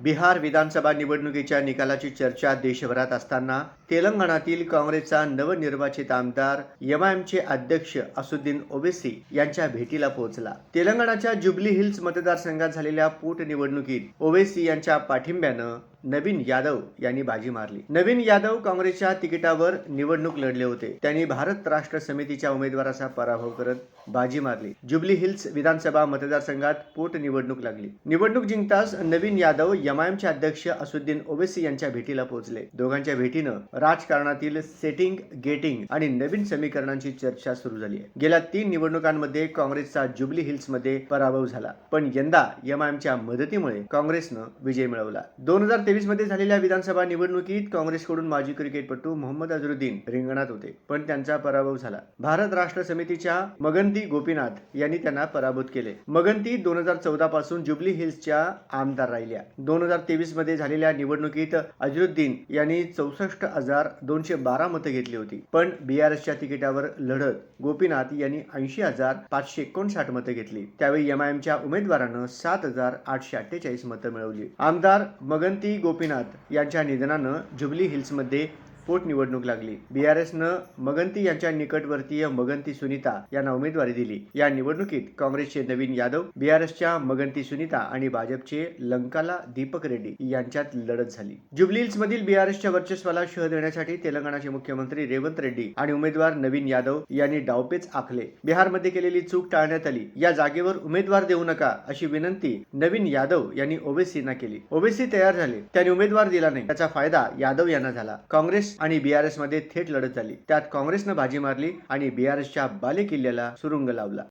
बिहार विधानसभा निवडणुकीच्या निकालाची चर्चा देशभरात असताना तेलंगणातील काँग्रेसचा नवनिर्वाचित आमदार एमआयएमचे अध्यक्ष असुद्दीन ओवैसी यांच्या भेटीला पोहोचला. तेलंगणाच्या जुबली हिल्स मतदारसंघात झालेल्या पोटनिवडणुकीत ओवैसी यांच्या पाठिंब्यानं नवीन यादव यांनी बाजी मारली. नवीन यादव काँग्रेसच्या तिकिटावर निवडणूक लढले होते. त्यांनी भारत राष्ट्र समितीच्या उमेदवाराचा पराभव करत बाजी मारली. जुबली हिल्स विधानसभा मतदारसंघात पोटनिवडणूक लागली. निवडणूक जिंकताच नवीन यादव एमआयएमचे अध्यक्ष असुद्दीन ओवैसी यांच्या भेटीला पोहोचले. दोघांच्या भेटीनं राजकारणातील सेटिंग, गेटिंग आणि नवीन समीकरणांची चर्चा सुरू झाली आहे. गेल्या 3 निवडणुकांमध्ये काँग्रेसचा जुबली हिल्समध्ये पराभव झाला, पण यंदा एमआयएमच्या मदतीमुळे काँग्रेसनं विजय मिळवला. 2023 मध्ये झालेल्या विधानसभा निवडणुकीत काँग्रेसकडून माजी क्रिकेटपटू मोहम्मद अझरुद्दीन रिंगणात होते, पण त्यांचा पराभव झाला. भारत राष्ट्र समितीच्या मगंती गोपीनाथ यांनी त्यांना पराभूत केले. मगंती 2014 पासून जुबली हिल्सच्या आमदार राहिल्या. 2023 मध्ये झालेल्या निवडणुकीत अझरुद्दीन यांनी 64,212 मतं घेतली होती, पण बीआरएसच्या तिकिटावर लढत गोपीनाथ यांनी 80,559 मतं घेतली. त्यावेळी एमआयएमच्या उमेदवारानं 7,848 मतं मिळवली. आमदार मगंती गोपीनाथ यांच्या निधनानं जुबली हिल्समध्ये पोटनिवडणूक लागली. बीआरएसनं मगंती यांच्या निकटवर्तीय मगंती सुनीता यांना उमेदवारी दिली. या निवडणुकीत काँग्रेसचे नवीन यादव, बीआरएसच्या मगंती सुनीता आणि भाजपचे लंकाला दीपक रेड्डी यांच्यात लढत झाली. जुबली हिल्समधील बीआरएसच्या वर्चस्वाला शह देण्यासाठी तेलंगणाचे मुख्यमंत्री रेवंत रेड्डी आणि उमेदवार नवीन यादव यांनी डावपेच आखले. बिहारमध्ये केलेली चूक टाळण्यात आली. या जागेवर उमेदवार देऊ नका अशी विनंती नवीन यादव यांनी ओवैसींना केली. ओवैसी तयार झाले. त्यांनी उमेदवार दिला नाही. त्याचा फायदा यादव यांना झाला. काँग्रेस आणि बीआरएस मध्ये थेट लढत झाली. त्यात काँग्रेसनं बाजी मारली आणि बीआरएसच्या बालेकिल्ल्याला सुरुंग लावला.